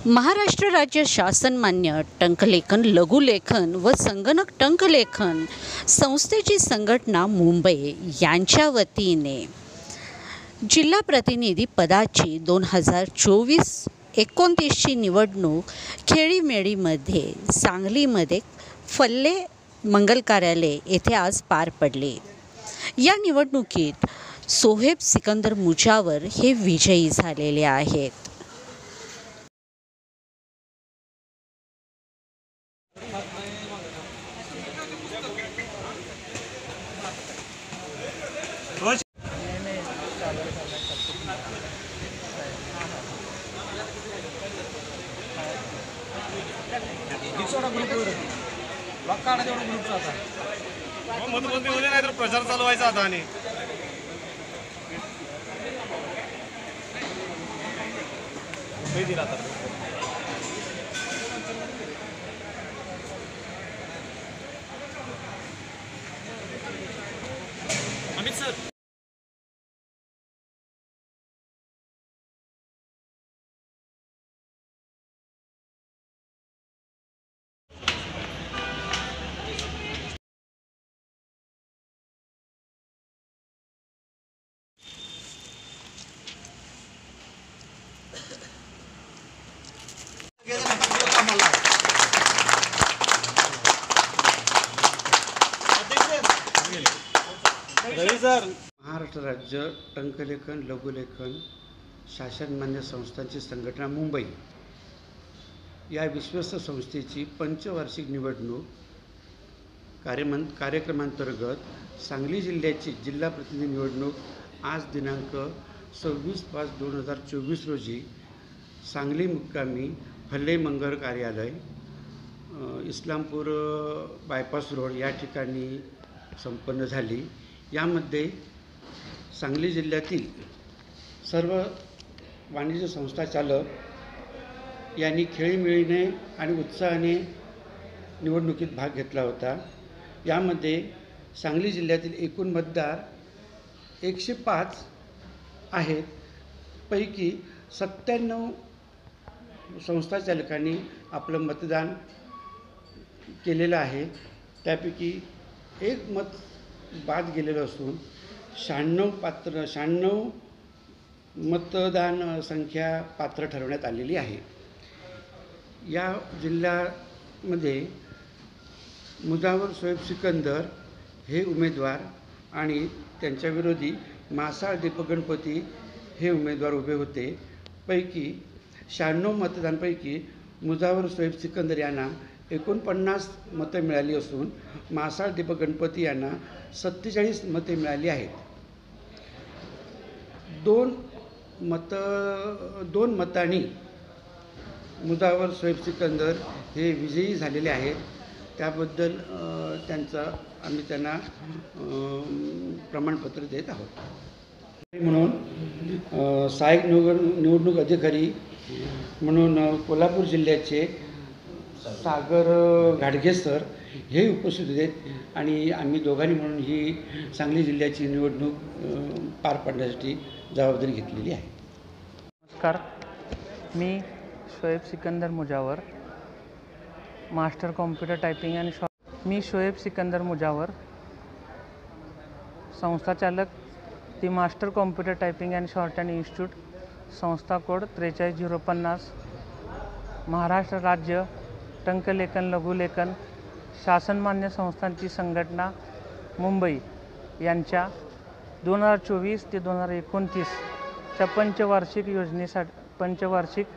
महाराष्ट्र राज्य शासनमान्य टंकलेखन लघुलेखन व संगणक टंकलेखन संस्थेची संघटना मुंबई यांच्या वतीने जिल्हा प्रतिनिधी पदाची 2024-29ची निवडणूक खेळीमेळीमध्ये सांगलीमध्ये फल्ले मंगल कार्यालय येथे आज पार पडली। या निवडणुकीत सोहेब सिकंदर मुजावर हे विजयी झालेले आहेत। मध्ये नाही तर प्रचार चालू व्हायचा आता आणि दिला आता अमित सर महाराष्ट्र राज्य टंकलेखन लघुलेखन शासनमान्य संस्थांची संघटना मुंबई या विश्वस्त संस्थेची पंचवार्षिक निवडणूक कार्यक्रमांतर्गत सांगली जिल्ह्याची जिल्हा प्रतिनिधी निवडणूक आज दिनांक 26/5/2024 रोजी सांगली मुक्कामी फल्ले मंगल कार्यालय इस्लामपूर बायपास रोड या ठिकाणी संपन्न झाली। यामध्ये सांगली जिल्ह्यातील सर्व वाणिज्य संस्था चालक यांनी खेळीमेळीने आणि उत्साहाने निवडणुकीत भाग घेतला होता। यामध्ये सांगली जिल्ह्यातील एकूण मतदार 105 आहेत, पैकी 97 संस्था चालकांनी आपलं मतदान केलेलं आहे। त्यापैकी एक मत बाद गेलेलं असून 96 मतदान संख्या पात्र ठरवण्यात आलेली आहे। या जिल्ह्यामध्ये मुजावर सोहेब सिकंदर हे उमेदवार आणि त्यांच्या विरोधी मासाळ दीपक गणपती हे उमेदवार उभे होते। पैकी 96 मतदारांपैकी मुजावर सोहेब सिकंदर यांना 49 मतं मिळाली असून मासाळ दीपक गणपती यांना 47 मते मिळाली आहेत। दोन मतांनी मुजावर सोहेब सिकंदर हे विजयी झालेले आहेत। त्याबद्दल आम्ही त्यांना प्रमाणपत्र देत आहोत। म्हणून सहाय्यक निवडणूक अधिकारी म्हणून कोल्हापूर जिल्ह्याचे सागर घाडगे सर हे उपस्थित आहेत आणि आम्ही दोघांनी म्हणून ही सांगली जिल्ह्याची निवडणूक पार पाडण्यासाठी जबाबदारी घेतलेली आहे। नमस्कार, मी Shoaib Sikandar Mujawar, master computer typing आणि मी शोएब सिकंदर मुजावर, संस्था चालक ती master computer typing and shorthand institute, संस्था कोड 43050, महाराष्ट्र राज्य टंकलेखन लघुलेखन शासनमान्य संस्थांची संघटना मुंबई यांच्या 2024 ते 2029च्या पंचवार्षिक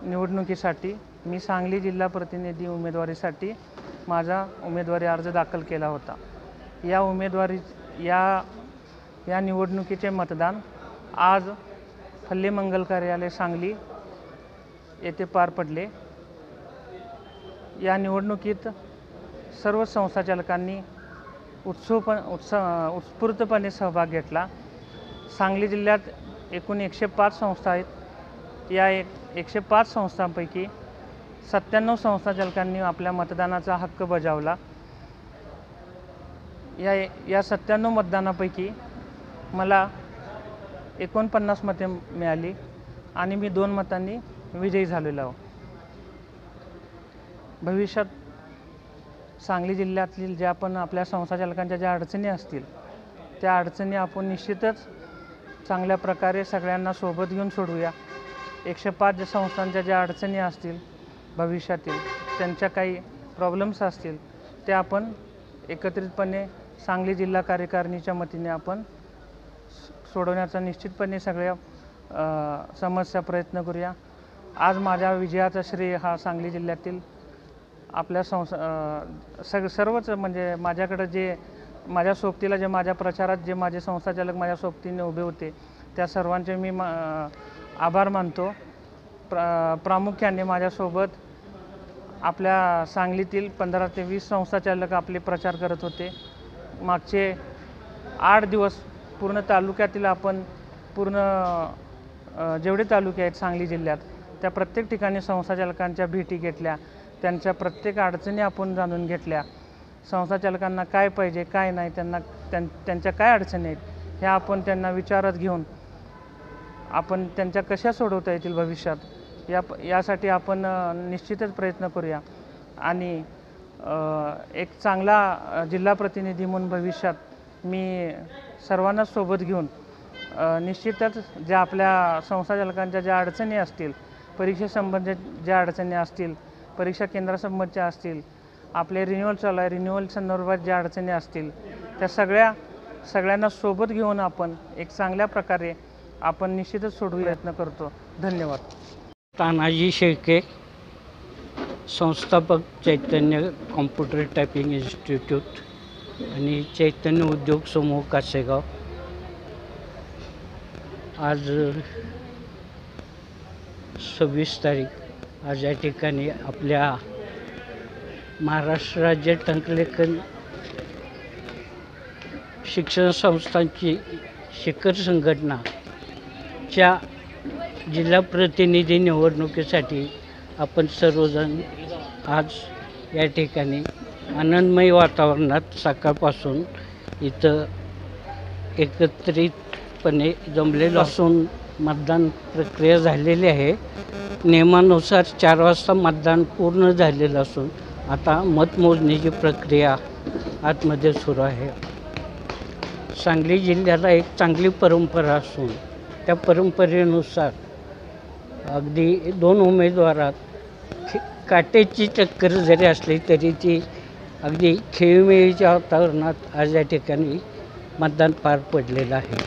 निवडणुकीसाठी मी सांगली जिल्हा प्रतिनिधी उमेदवारीसाठी माझा उमेदवारी अर्ज दाखल केला होता। या निवडणुकीचे मतदान आज फल्ले मंगल कार्यालय सांगली येथे पार पडले। या निवडणुकीत सर्व संस्था चालकांनी उत्स्फूर्तपणे सहभाग घेतला। सांगली जिल्ह्यात एकूण 105 संस्था आहेत। या 105 संस्थांपैकी 97 संस्था चालकांनी आपल्या मतदानाचा हक्क बजावला। या 97 मतदानापैकी मला 49 मते मिळाली आणि मी 2 मतांनी विजयी झालेलो आहोत. भविष्यात सांगली जिल्ह्यातील ज्या पण आपल्या संस्थाचालकांच्या ज्या अडचणी असतील त्या अडचणी आपण निश्चितच चांगल्या प्रकारे सगळ्यांना सोबत घेऊन सोडवूया. 105 संस्थांच्या ज्या अडचणी असतील भविष्यातील, त्यांच्या काही प्रॉब्लेम्स असतील ते आपण एकत्रितपणे सांगली जिल्हा कार्यकारिणीच्या वतीने आपण सोडवण्याचा निश्चितपणे सगळ्या समस्या प्रयत्न करूया. आज माझ्या विजयाचा श्रेय हा सांगली जिल्ह्यातील आपल्या सर्वच म्हणजे माझ्याकडे जे माझ्या सोबतीला जे माझ्या प्रचारात जे माझे संस्थाचालक माझ्या सोबतीने उभे होते त्या सर्वांचे मी आभार मानतो. प्रामुख्याने माझ्यासोबत आपल्या सांगलीतील 15 ते 20 संस्थाचालक आपले प्रचार करत होते. मागचे 8 दिवस पूर्ण तालुक्यातील आपण पूर्ण जेवढे तालुके आहेत सांगली जिल्ह्यात त्या प्रत्येक ठिकाणी संस्थाचालकांच्या भेटी घेतल्या. त्यांच्या प्रत्येक अडचणी आपण जाणून घेतल्या. संस्थाचालकांना काय पाहिजे काय नाही, त्यांच्या काय अडचणी आहेत ह्या आपण त्यांना विचारात घेऊन आपण त्यांच्या कशा सोडवता येतील भविष्यात यासाठी आपण निश्चितच प्रयत्न करूया. आणि एक चांगला जिल्हा प्रतिनिधी म्हणून भविष्यात मी सर्वांना सोबत घेऊन निश्चितच ज्या आपल्या संस्थाचालकांच्या ज्या अडचणी असतील, परीक्षेसंबंधित ज्या अडचणी असतील, परीक्षा केंद्रासंबंधच्या असतील, आपले रिन्युअल चालू आहे रिन्युअल संदर्भात ज्या अडचणी असतील त्या सगळ्यांना सोबत घेऊन आपण एक चांगल्या प्रकारे आपण निश्चितच सोडवू प्रयत्न करतो. धन्यवाद. तानाजी शेळके, संस्थापक चैतन्य कॉम्प्युटर टायपिंग इन्स्टिट्यूट आणि चैतन्य उद्योग समूह कासेगाव. आज 26 तारीख आज या ठिकाणी आपल्या महाराष्ट्र राज्य टंकलेखन शिक्षण संस्थांची शिखर संघटनाच्या जिल्हा प्रतिनिधी निवडणुकीसाठी आपण सर्वजण आज या ठिकाणी आनंदमय वातावरणात सकाळपासून इथं एकत्रितपणे जमलेलो असून मतदान प्रक्रिया झालेली आहे. नियमानुसार 4 वाजता मतदान पूर्ण झालेलं असून आता मतमोजणीची प्रक्रिया आतमध्ये सुरू आहे. सांगली जिल्ह्याला एक चांगली परंपरा असून त्या परंपरेनुसार अगदी 2 उमेदवारात काटेची टक्कर जरी असली तरी ती अगदी खेळीमेळीच्या वातावरणात आज या ठिकाणी मतदान पार पडलेलं आहे.